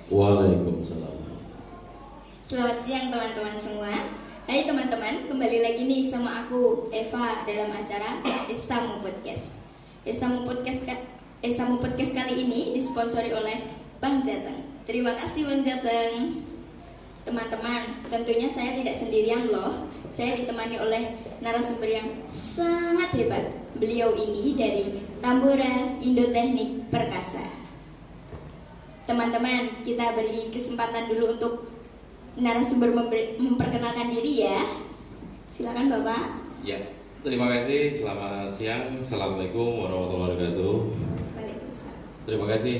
Waalaikumsalam. Selamat siang teman-teman semua. Hai teman-teman, kembali lagi nih sama aku Eva dalam acara Esamu Podcast. Esamu Podcast kali ini disponsori oleh Bank Jateng. Terima kasih Bank Jateng. Teman-teman, tentunya saya tidak sendirian loh. Saya ditemani oleh narasumber yang sangat hebat. Beliau ini dari Tambora Indoteknik Perkasa. Teman-teman, kita beri kesempatan dulu untuk narasumber memperkenalkan diri ya. Silakan Bapak. Ya, terima kasih. Selamat siang. Assalamualaikum warahmatullahi wabarakatuh. Waalaikumsalam. Terima kasih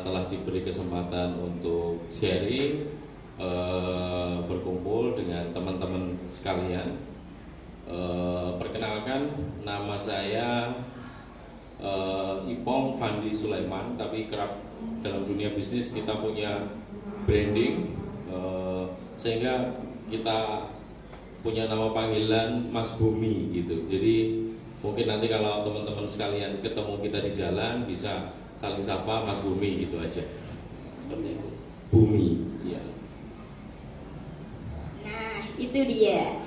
telah diberi kesempatan untuk sharing, berkumpul dengan teman-teman sekalian. Perkenalkan, nama saya Ipong Fandi Sulaiman, tapi kerap dalam dunia bisnis kita punya branding, sehingga kita punya nama panggilan Mas Bumi gitu. Jadi mungkin nanti kalau teman-teman sekalian ketemu kita di jalan bisa saling sapa Mas Bumi gitu aja. Seperti itu. Bumi, ya. Nah, itu dia.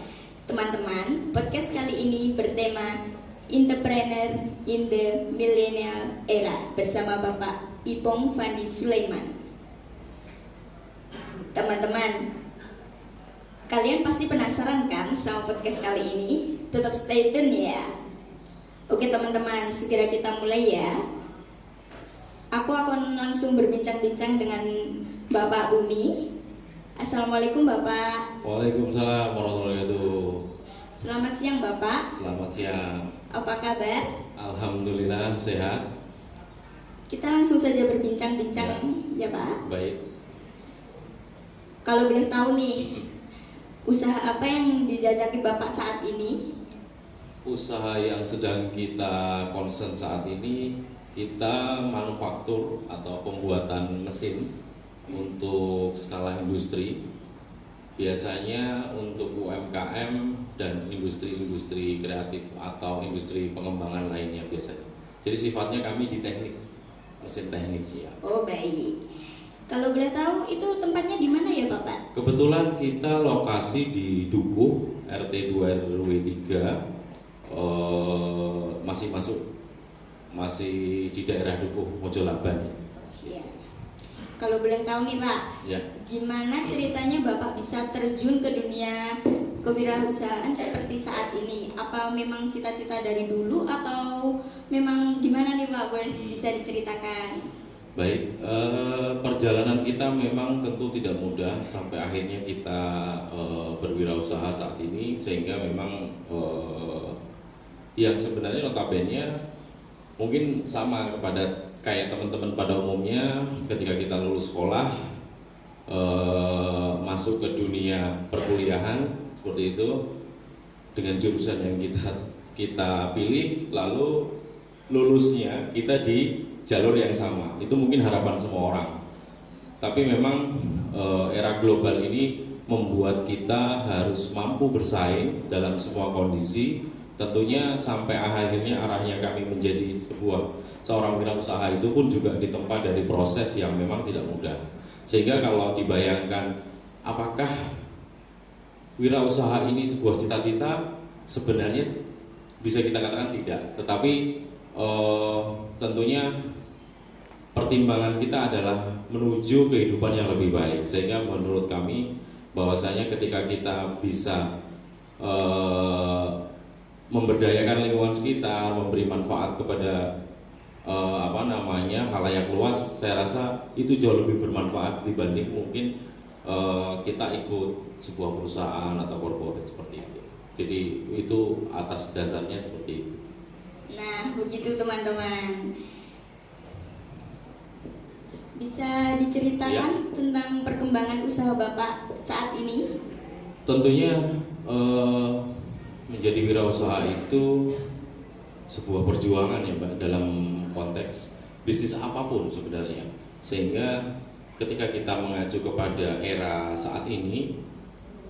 Teman-teman, podcast kali ini bertema Entrepreneur in the Millennial Era bersama Bapak Ipong Fandi Sulaiman. Teman-teman, kalian pasti penasaran kan sama podcast kali ini? Tetap stay tune ya. Oke teman-teman, segera kita mulai ya. Aku akan langsung berbincang-bincang dengan Bapak Bumi. Assalamualaikum Bapak. Waalaikumsalam warahmatullahi wabarakatuh. Selamat siang Bapak. Selamat siang. Apa kabar? Alhamdulillah sehat. Kita langsung saja berbincang-bincang ya Pak. Baik. Kalau boleh tahu nih, usaha apa yang dijajaki Bapak saat ini? Usaha yang sedang kita concern saat ini, kita manufaktur atau pembuatan mesin untuk skala industri. Biasanya untuk UMKM dan industri-industri kreatif atau industri pengembangan lainnya biasanya. Jadi sifatnya kami di teknik, mesin teknik ya. Oh baik. Kalau boleh tahu itu tempatnya di mana ya Bapak? Kebetulan kita lokasi di Dukuh, RT 2 RW 3, masih di daerah Dukuh, Mojolaban. Iya. Kalau boleh tahu nih Pak, Ya. gimana ceritanya Bapak bisa terjun ke dunia kewirausahaan seperti saat ini? Apa memang cita-cita dari dulu atau memang gimana nih Pak? Boleh bisa diceritakan? Baik, perjalanan kita memang tentu tidak mudah sampai akhirnya kita berwirausaha saat ini, sehingga memang yang sebenarnya notabene mungkin sama kepada kayak teman-teman pada umumnya ketika kita lulus sekolah masuk ke dunia perkuliahan seperti itu dengan jurusan yang kita pilih, lalu lulusnya kita di jalur yang sama. Itu mungkin harapan semua orang. Tapi memang era global ini membuat kita harus mampu bersaing dalam semua kondisi. Tentunya sampai akhirnya arahnya kami menjadi seorang wirausaha itu pun juga ditempa dari proses yang memang tidak mudah. Sehingga kalau dibayangkan apakah wirausaha ini sebuah cita-cita, sebenarnya bisa kita katakan tidak. Tetapi tentunya pertimbangan kita adalah menuju kehidupan yang lebih baik, sehingga menurut kami bahwasanya ketika kita bisa memberdayakan lingkungan sekitar, memberi manfaat kepada halayak luas, saya rasa itu jauh lebih bermanfaat dibanding mungkin kita ikut sebuah perusahaan atau corporate seperti itu. Jadi itu atas dasarnya seperti itu. Nah, begitu teman-teman. Bisa diceritakan tentang perkembangan usaha Bapak saat ini? Tentunya menjadi wirausaha itu sebuah perjuangan ya Mbak, dalam konteks bisnis apapun sebenarnya. Sehingga ketika kita mengacu kepada era saat ini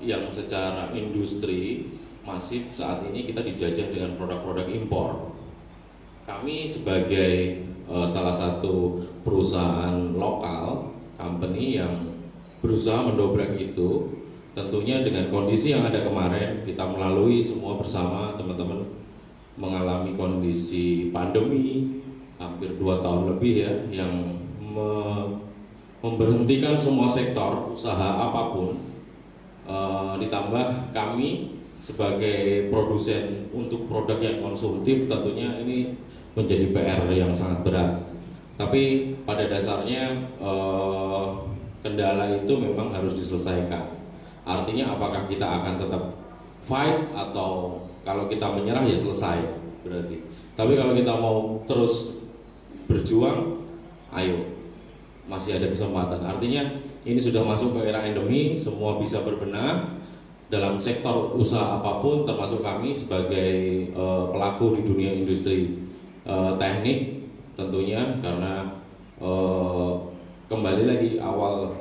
yang secara industri masif, saat ini kita dijajah dengan produk-produk impor. Kami sebagai salah satu perusahaan lokal, company yang berusaha mendobrak itu. Tentunya dengan kondisi yang ada kemarin, kita melalui semua bersama teman-teman mengalami kondisi pandemi hampir 2 tahun lebih ya, yang memberhentikan semua sektor usaha apapun. Ditambah kami sebagai produsen untuk produk yang konsumtif, tentunya ini menjadi PR yang sangat berat. Tapi pada dasarnya kendala itu memang harus diselesaikan. Artinya apakah kita akan tetap fight atau kalau kita menyerah ya selesai berarti. Tapi kalau kita mau terus berjuang, ayo, masih ada kesempatan. Artinya ini sudah masuk ke era endemi, semua bisa berbenah dalam sektor usaha apapun, termasuk kami sebagai pelaku di dunia industri teknik tentunya, karena kembali lagi awal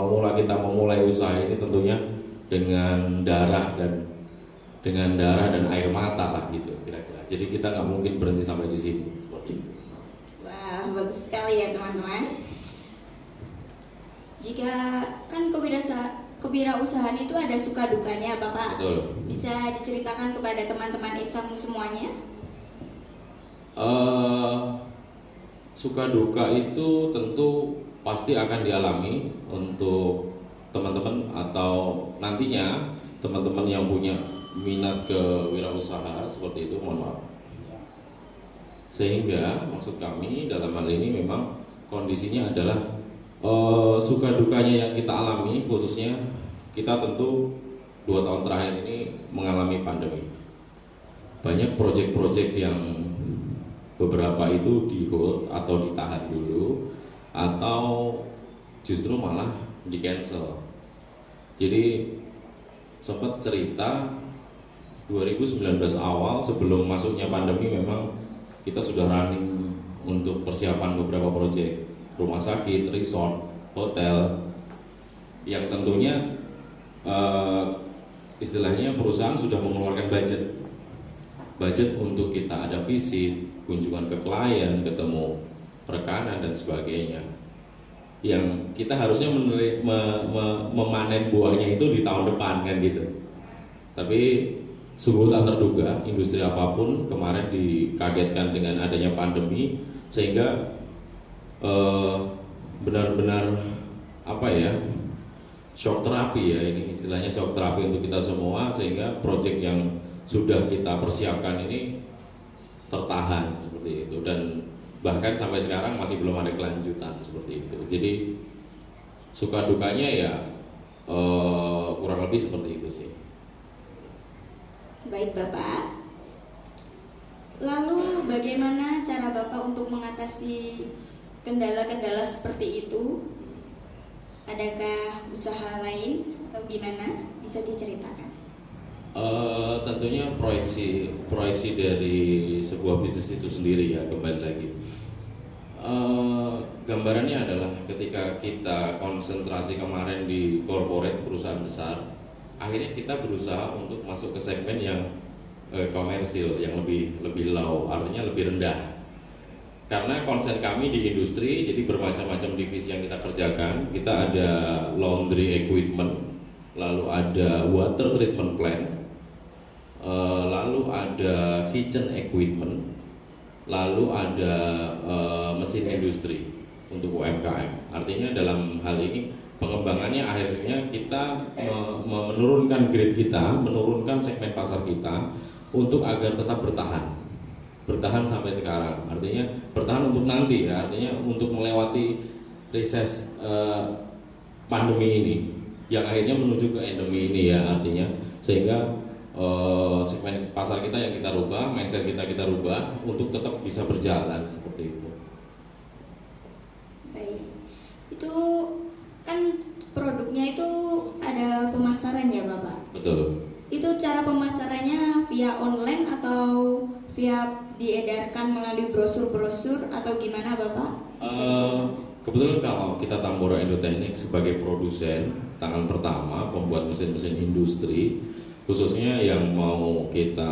mula kita memulai usaha ini tentunya dengan darah dan air mata lah gitu kira-kira. Jadi kita nggak mungkin berhenti sampai di sini seperti itu. Wah, bagus sekali ya teman-teman. Jika kan kewirausahaan itu ada suka dukanya, Bapak. Betul. Bisa diceritakan kepada teman-teman Islam semuanya? Suka duka itu tentu pasti akan dialami untuk teman-teman atau nantinya teman-teman yang punya minat ke wirausaha seperti itu, mohon maaf. Sehingga maksud kami dalam hal ini memang kondisinya adalah suka dukanya yang kita alami, khususnya kita tentu 2 tahun terakhir ini mengalami pandemi. Banyak proyek-proyek yang beberapa itu di hold atau ditahan dulu, atau justru malah di cancel. Jadi sempat cerita 2019 awal sebelum masuknya pandemi memang kita sudah running untuk persiapan beberapa proyek rumah sakit, resort, hotel, yang tentunya istilahnya perusahaan sudah mengeluarkan budget untuk kita ada visit, kunjungan ke klien, ketemu rekanan dan sebagainya, yang kita harusnya memanen buahnya itu di tahun depan kan gitu. Tapi sungguh tak terduga, industri apapun kemarin dikagetkan dengan adanya pandemi, sehingga benar-benar shock terapi ya, ini istilahnya shock terapi untuk kita semua, sehingga proyek yang sudah kita persiapkan ini tertahan seperti itu, dan bahkan sampai sekarang masih belum ada kelanjutan seperti itu. Jadi suka dukanya ya kurang lebih seperti itu sih. Baik Bapak. Lalu bagaimana cara Bapak untuk mengatasi kendala-kendala seperti itu? Adakah usaha lain atau gimana? Bisa diceritakan? Tentunya proyeksi dari sebuah bisnis itu sendiri ya, kembali lagi. Gambarannya adalah ketika kita konsentrasi kemarin di corporate perusahaan besar, akhirnya kita berusaha untuk masuk ke segmen yang komersil, yang lebih low, artinya lebih rendah. Karena konsen kami di industri, jadi bermacam-macam divisi yang kita kerjakan. Kita ada laundry equipment, lalu ada water treatment plant, lalu ada kitchen equipment, lalu ada mesin industri untuk UMKM. Artinya dalam hal ini pengembangannya akhirnya kita menurunkan grade kita, menurunkan segmen pasar kita untuk agar tetap bertahan sampai sekarang. Artinya bertahan untuk nanti ya, artinya untuk melewati reses pandemi ini yang akhirnya menuju ke endemi ini ya, artinya sehingga segmen pasar kita yang kita rubah, mindset kita rubah untuk tetap bisa berjalan seperti itu. Baik, itu kan produknya itu ada pemasaran ya Bapak? Betul. Itu cara pemasarannya via online atau via diedarkan melalui brosur-brosur atau gimana Bapak? Kebetulan kalau kita Tambora Endoteknik sebagai produsen tangan pertama pembuat mesin-mesin industri, khususnya yang mau kita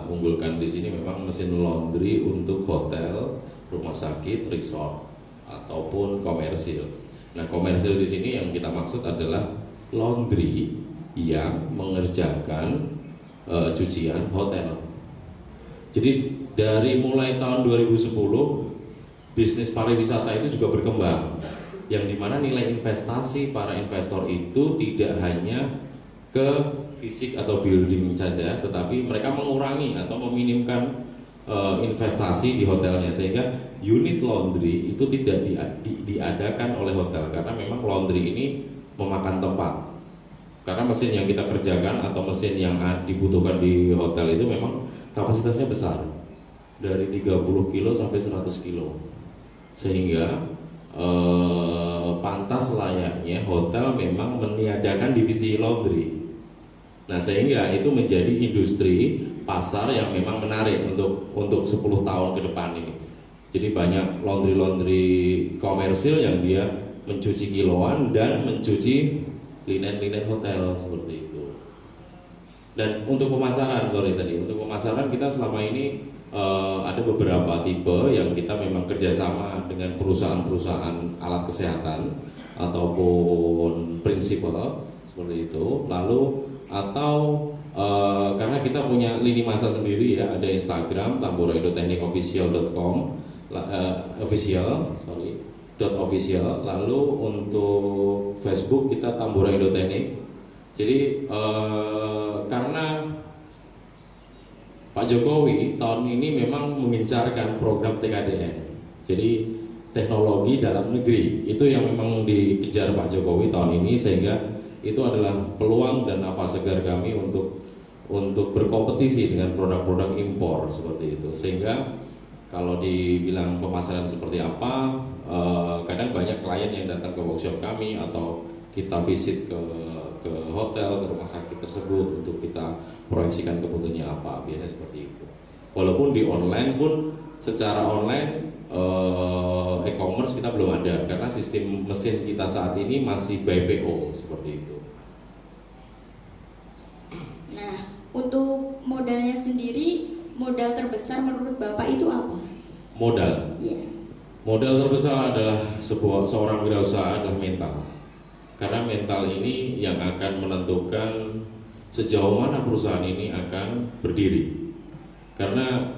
unggulkan di sini memang mesin laundry untuk hotel, rumah sakit, resort ataupun komersil. Nah, komersil di sini yang kita maksud adalah laundry yang mengerjakan cucian hotel. Jadi dari mulai tahun 2010 bisnis pariwisata itu juga berkembang, yang dimana nilai investasi para investor itu tidak hanya ke fisik atau building saja, tetapi mereka mengurangi atau meminimkan investasi di hotelnya, sehingga unit laundry itu tidak diadakan oleh hotel karena memang laundry ini memakan tempat. Karena mesin yang kita kerjakan atau mesin yang dibutuhkan di hotel itu memang kapasitasnya besar, dari 30 kilo sampai 100 kilo, sehingga pantas layaknya hotel memang meniadakan divisi laundry. Nah, sehingga itu menjadi industri pasar yang memang menarik untuk 10 tahun ke depan ini. Jadi banyak laundry komersil yang dia mencuci kiloan dan mencuci linen hotel seperti itu. Dan untuk pemasaran, untuk pemasaran kita selama ini ada beberapa tipe yang kita memang kerjasama dengan perusahaan-perusahaan alat kesehatan ataupun prinsipal seperti itu. Lalu atau karena kita punya lini masa sendiri ya, ada Instagram tamboraindotechnicofficial.com official. Lalu untuk Facebook kita Tambora Indotechnic. Jadi karena Pak Jokowi tahun ini memang mengincarkan program TKDN, jadi teknologi dalam negeri, itu yang memang dikejar Pak Jokowi tahun ini, sehingga itu adalah peluang dan nafas segar kami untuk berkompetisi dengan produk-produk impor seperti itu. Sehingga kalau dibilang pemasaran seperti apa, kadang banyak klien yang datang ke workshop kami atau kita visit ke hotel, ke rumah sakit tersebut untuk kita proyeksikan kebutuhannya apa, biasanya seperti itu. Walaupun di online pun, secara online e-commerce kita belum ada karena sistem mesin kita saat ini masih by PO seperti itu. Nah, untuk modalnya sendiri, modal terbesar menurut Bapak itu apa? Modal? Iya. Modal terbesar adalah seorang wirausaha adalah mental. Karena mental ini yang akan menentukan sejauh mana perusahaan ini akan berdiri. Karena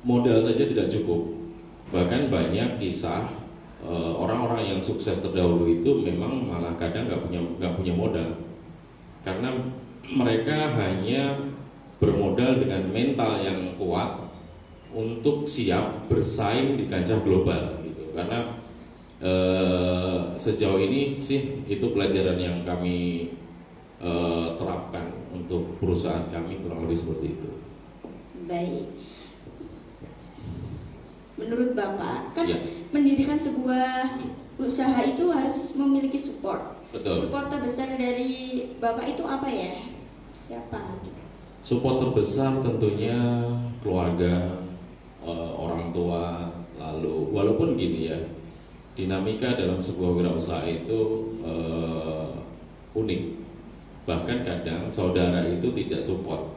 modal saja tidak cukup. Bahkan banyak kisah orang-orang yang sukses terdahulu itu memang malah kadang nggak punya modal. Karena mereka hanya bermodal dengan mental yang kuat untuk siap bersaing di kancah global gitu. Karena sejauh ini sih itu pelajaran yang kami terapkan untuk perusahaan kami, kurang lebih seperti itu. Baik. Menurut Bapak, kan Ya. mendirikan sebuah usaha itu harus memiliki support. Betul. Support terbesar dari Bapak itu apa ya? Siapa? Support terbesar tentunya keluarga, orang tua, lalu walaupun gini ya, dinamika dalam sebuah wirausaha itu unik. Bahkan kadang saudara itu tidak support.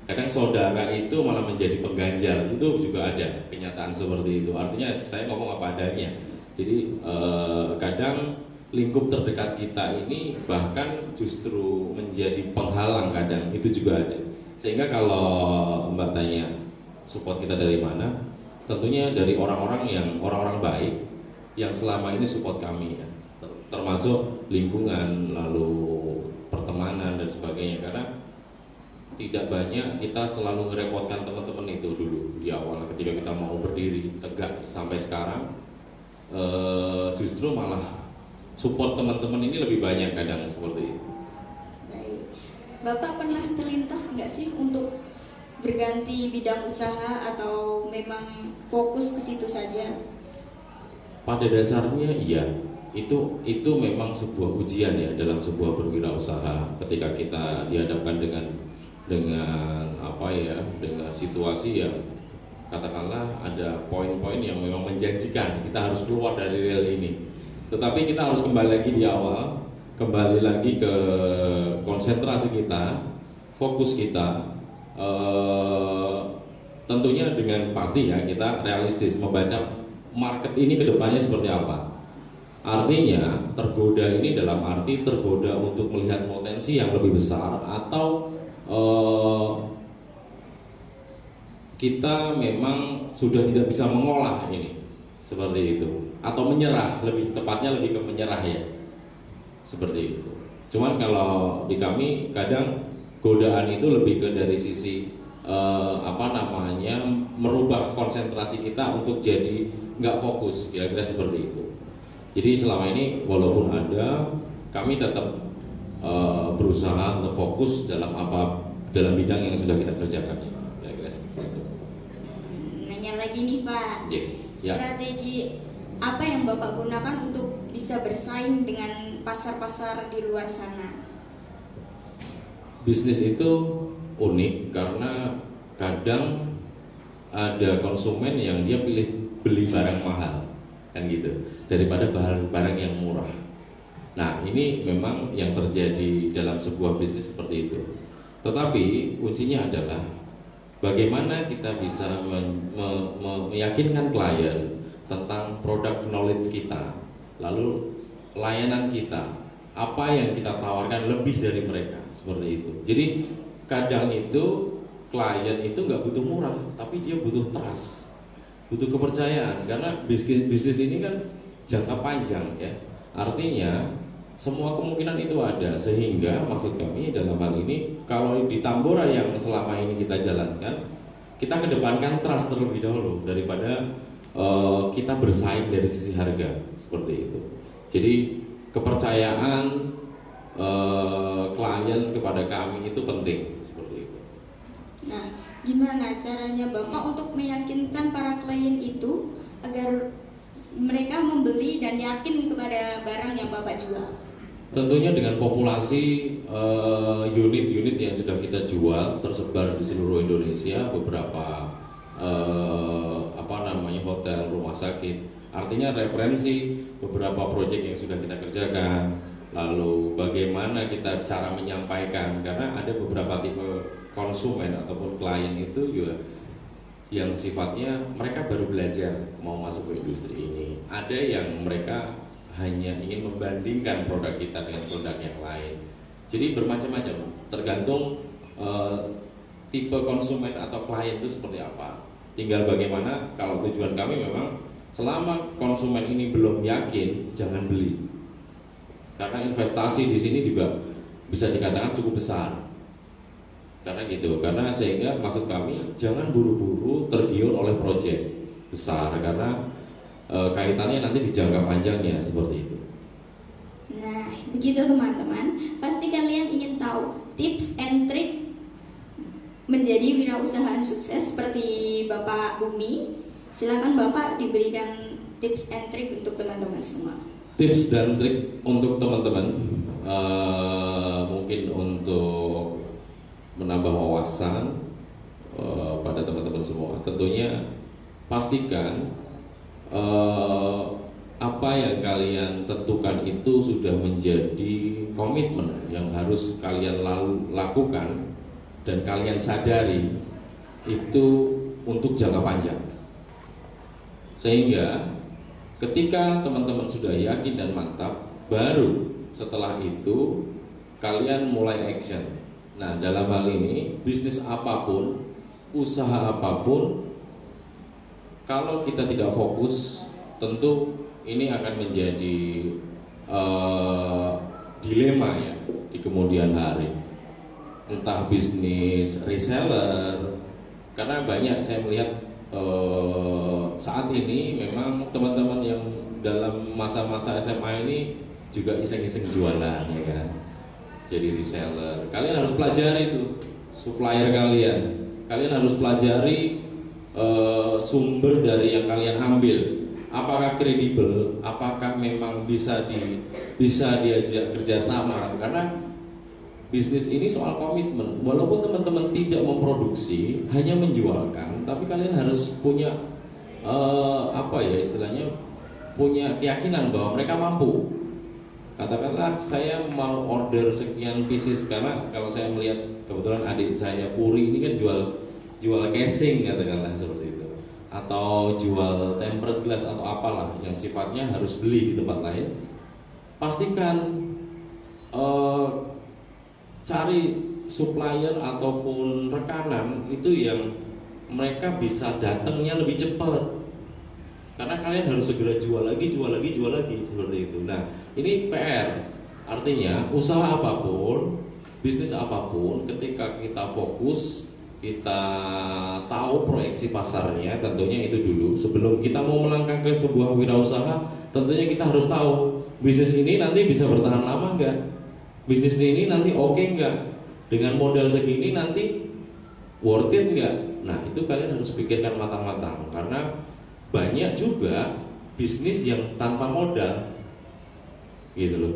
Kadang saudara itu malah menjadi pengganjal. Itu juga ada kenyataan seperti itu. Artinya saya ngomong apa adanya. Jadi kadang lingkup terdekat kita ini bahkan justru menjadi penghalang, kadang itu juga ada. Sehingga kalau Mbak tanya support kita dari mana, tentunya dari orang-orang baik yang selama ini support kami ya, termasuk lingkungan, lalu pertemanan dan sebagainya. Karena tidak banyak kita selalu merepotkan teman-teman itu dulu di awal ketika kita mau berdiri tegak sampai sekarang, justru malah support teman-teman ini lebih banyak kadang seperti itu. Baik. Bapak pernah terlintas nggak sih untuk berganti bidang usaha atau memang fokus ke situ saja? Pada dasarnya iya, itu memang sebuah ujian ya dalam sebuah berwirausaha ketika kita dihadapkan dengan apa ya, dengan situasi yang katakanlah ada poin-poin yang memang menjanjikan kita harus keluar dari rel ini. Tetapi kita harus kembali lagi di awal, kembali lagi ke konsentrasi kita, fokus kita. Tentunya dengan pasti ya kita realistis membaca market ini kedepannya seperti apa. Artinya tergoda ini dalam arti tergoda untuk melihat potensi yang lebih besar, atau kita memang sudah tidak bisa mengolah ini seperti itu, atau menyerah, lebih tepatnya lebih ke menyerah ya, seperti itu. Cuman kalau di kami kadang godaan itu lebih ke dari sisi merubah konsentrasi kita untuk jadi nggak fokus, kira-kira seperti itu. Jadi selama ini walaupun ada, kami tetap berusaha untuk fokus dalam bidang yang sudah kita kerjakan, kira-kira seperti itu. Nanya lagi nih Pak, Ya. strategi apa yang Bapak gunakan untuk bisa bersaing dengan pasar-pasar di luar sana? Bisnis itu unik karena kadang ada konsumen yang dia pilih beli barang mahal, kan gitu, daripada barang yang murah. Nah, ini memang yang terjadi dalam sebuah bisnis seperti itu. Tetapi kuncinya adalah bagaimana kita bisa meyakinkan klien tentang produk knowledge kita, lalu layanan kita, apa yang kita tawarkan lebih dari mereka, seperti itu. Jadi kadang itu klien itu nggak butuh murah, tapi dia butuh trust, butuh kepercayaan, karena bisnis ini kan jangka panjang ya. Artinya semua kemungkinan itu ada, sehingga maksud kami dalam hal ini, kalau di Tambora yang selama ini kita jalankan, kita kedepankan trust terlebih dahulu daripada kita bersaing dari sisi harga, seperti itu. Jadi kepercayaan klien kepada kami itu penting, seperti itu. Nah, gimana caranya Bapak untuk meyakinkan para klien itu agar mereka membeli dan yakin kepada barang yang Bapak jual? Tentunya dengan populasi unit-unit yang sudah kita jual tersebar di seluruh Indonesia, beberapa hotel, rumah sakit. Artinya referensi beberapa proyek yang sudah kita kerjakan, lalu bagaimana kita cara menyampaikan, karena ada beberapa tipe konsumen ataupun klien itu juga yang sifatnya mereka baru belajar mau masuk ke industri ini. Ada yang mereka hanya ingin membandingkan produk kita dengan produk yang lain. Jadi bermacam-macam, tergantung tipe konsumen atau klien itu seperti apa. Tinggal bagaimana, kalau tujuan kami memang selama konsumen ini belum yakin, jangan beli. Karena investasi di sini juga bisa dikatakan cukup besar. Karena gitu, karena sehingga maksud kami jangan buru-buru tergiur oleh proyek besar, karena kaitannya nanti di jangka panjangnya, seperti itu. Nah, begitu teman-teman. Pasti kalian ingin tahu tips and trick menjadi wirausahaan sukses seperti Bapak Bumi. Silakan Bapak diberikan tips and trick untuk teman-teman semua. Tips dan trik untuk teman-teman, mungkin untuk menambah wawasan pada teman-teman semua. Tentunya pastikan apa yang kalian tentukan itu sudah menjadi komitmen yang harus kalian lakukan dan kalian sadari itu untuk jangka panjang. Sehingga ketika teman-teman sudah yakin dan mantap, baru setelah itu kalian mulai action. Nah, dalam hal ini bisnis apapun, usaha apapun, kalau kita tidak fokus, tentu ini akan menjadi dilema ya di kemudian hari. Entah bisnis reseller, karena banyak saya melihat saat ini memang teman-teman yang dalam masa-masa SMA ini juga iseng-iseng jualan, ya kan, jadi reseller. Kalian harus pelajari itu supplier kalian harus pelajari sumber dari yang kalian ambil, apakah kredibel, apakah memang bisa diajak kerjasama, karena bisnis ini soal komitmen. Walaupun teman-teman tidak memproduksi, hanya menjualkan, tapi kalian harus punya punya keyakinan bahwa mereka mampu. Katakanlah saya mau order sekian pieces, karena kalau saya melihat kebetulan adik saya Puri ini kan jual casing, katakanlah seperti itu. atau jual tempered glass atau apalah yang sifatnya harus beli di tempat lain, pastikan cari supplier ataupun rekanan itu yang mereka bisa datangnya lebih cepat, karena kalian harus segera jual lagi seperti itu. Nah, ini PR. Artinya usaha apapun, bisnis apapun, ketika kita fokus, kita tahu proyeksi pasarnya, tentunya itu dulu. Sebelum kita mau melangkah ke sebuah wirausaha, tentunya kita harus tahu bisnis ini nanti bisa bertahan lama nggak, bisnis ini nanti oke nggak, dengan modal segini nanti worth it nggak. Nah, itu kalian harus pikirkan matang-matang, karena banyak juga bisnis yang tanpa modal gitu loh,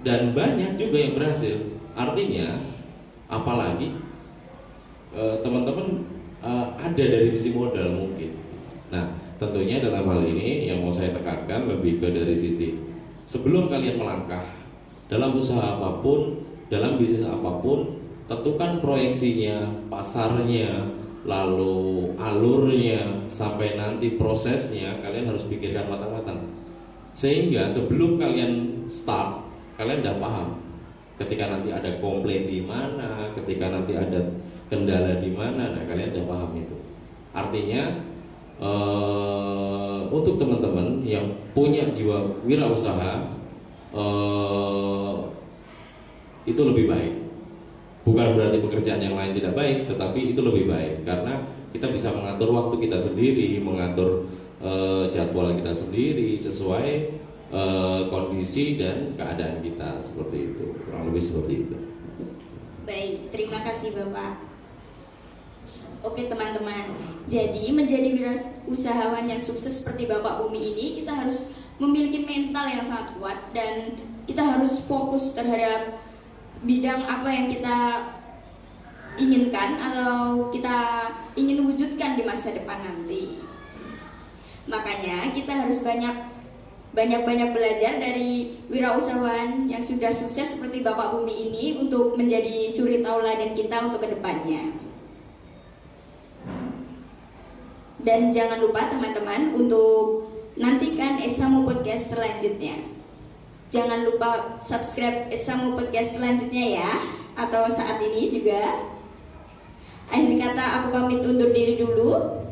dan banyak juga yang berhasil. Artinya apalagi teman-teman ada dari sisi modal mungkin. Nah, tentunya dalam hal ini yang mau saya tekankan lebih ke dari sisi sebelum kalian melangkah dalam usaha apapun, dalam bisnis apapun, tentukan proyeksinya, pasarnya, lalu alurnya, sampai nanti prosesnya kalian harus pikirkan matang-matang. Sehingga sebelum kalian start, kalian udah paham ketika nanti ada komplain di mana, ketika nanti ada kendala di mana, nah kalian udah paham itu. Artinya untuk teman-teman yang punya jiwa wirausaha, itu lebih baik. Bukan berarti pekerjaan yang lain tidak baik, tetapi itu lebih baik karena kita bisa mengatur waktu kita sendiri, mengatur jadwal kita sendiri sesuai kondisi dan keadaan kita, seperti itu. Kurang lebih seperti itu. Baik, terima kasih Bapak. Oke teman-teman, jadi menjadi wirausahawan yang sukses seperti Bapak Bumi ini, kita harus memiliki mental yang sangat kuat dan kita harus fokus terhadap bidang apa yang kita inginkan atau kita ingin wujudkan di masa depan nanti. Makanya kita harus banyak belajar dari wirausahawan yang sudah sukses seperti Bapak Bumi ini untuk menjadi suri tauladan kita untuk kedepannya. Dan jangan lupa teman-teman untuk nantikan Esamu Podcast selanjutnya. Jangan lupa subscribe Esamu Podcast selanjutnya ya, atau saat ini juga. Akhir kata aku pamit undur diri dulu.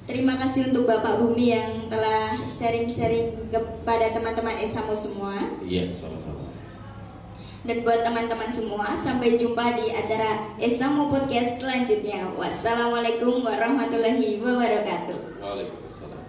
Terima kasih untuk Bapak Bumi yang telah sharing-sharing kepada teman-teman Esamu semua. Iya, sama-sama. Dan buat teman-teman semua, sampai jumpa di acara Esamu Podcast selanjutnya. Wassalamualaikum warahmatullahi wabarakatuh. Waalaikumsalam.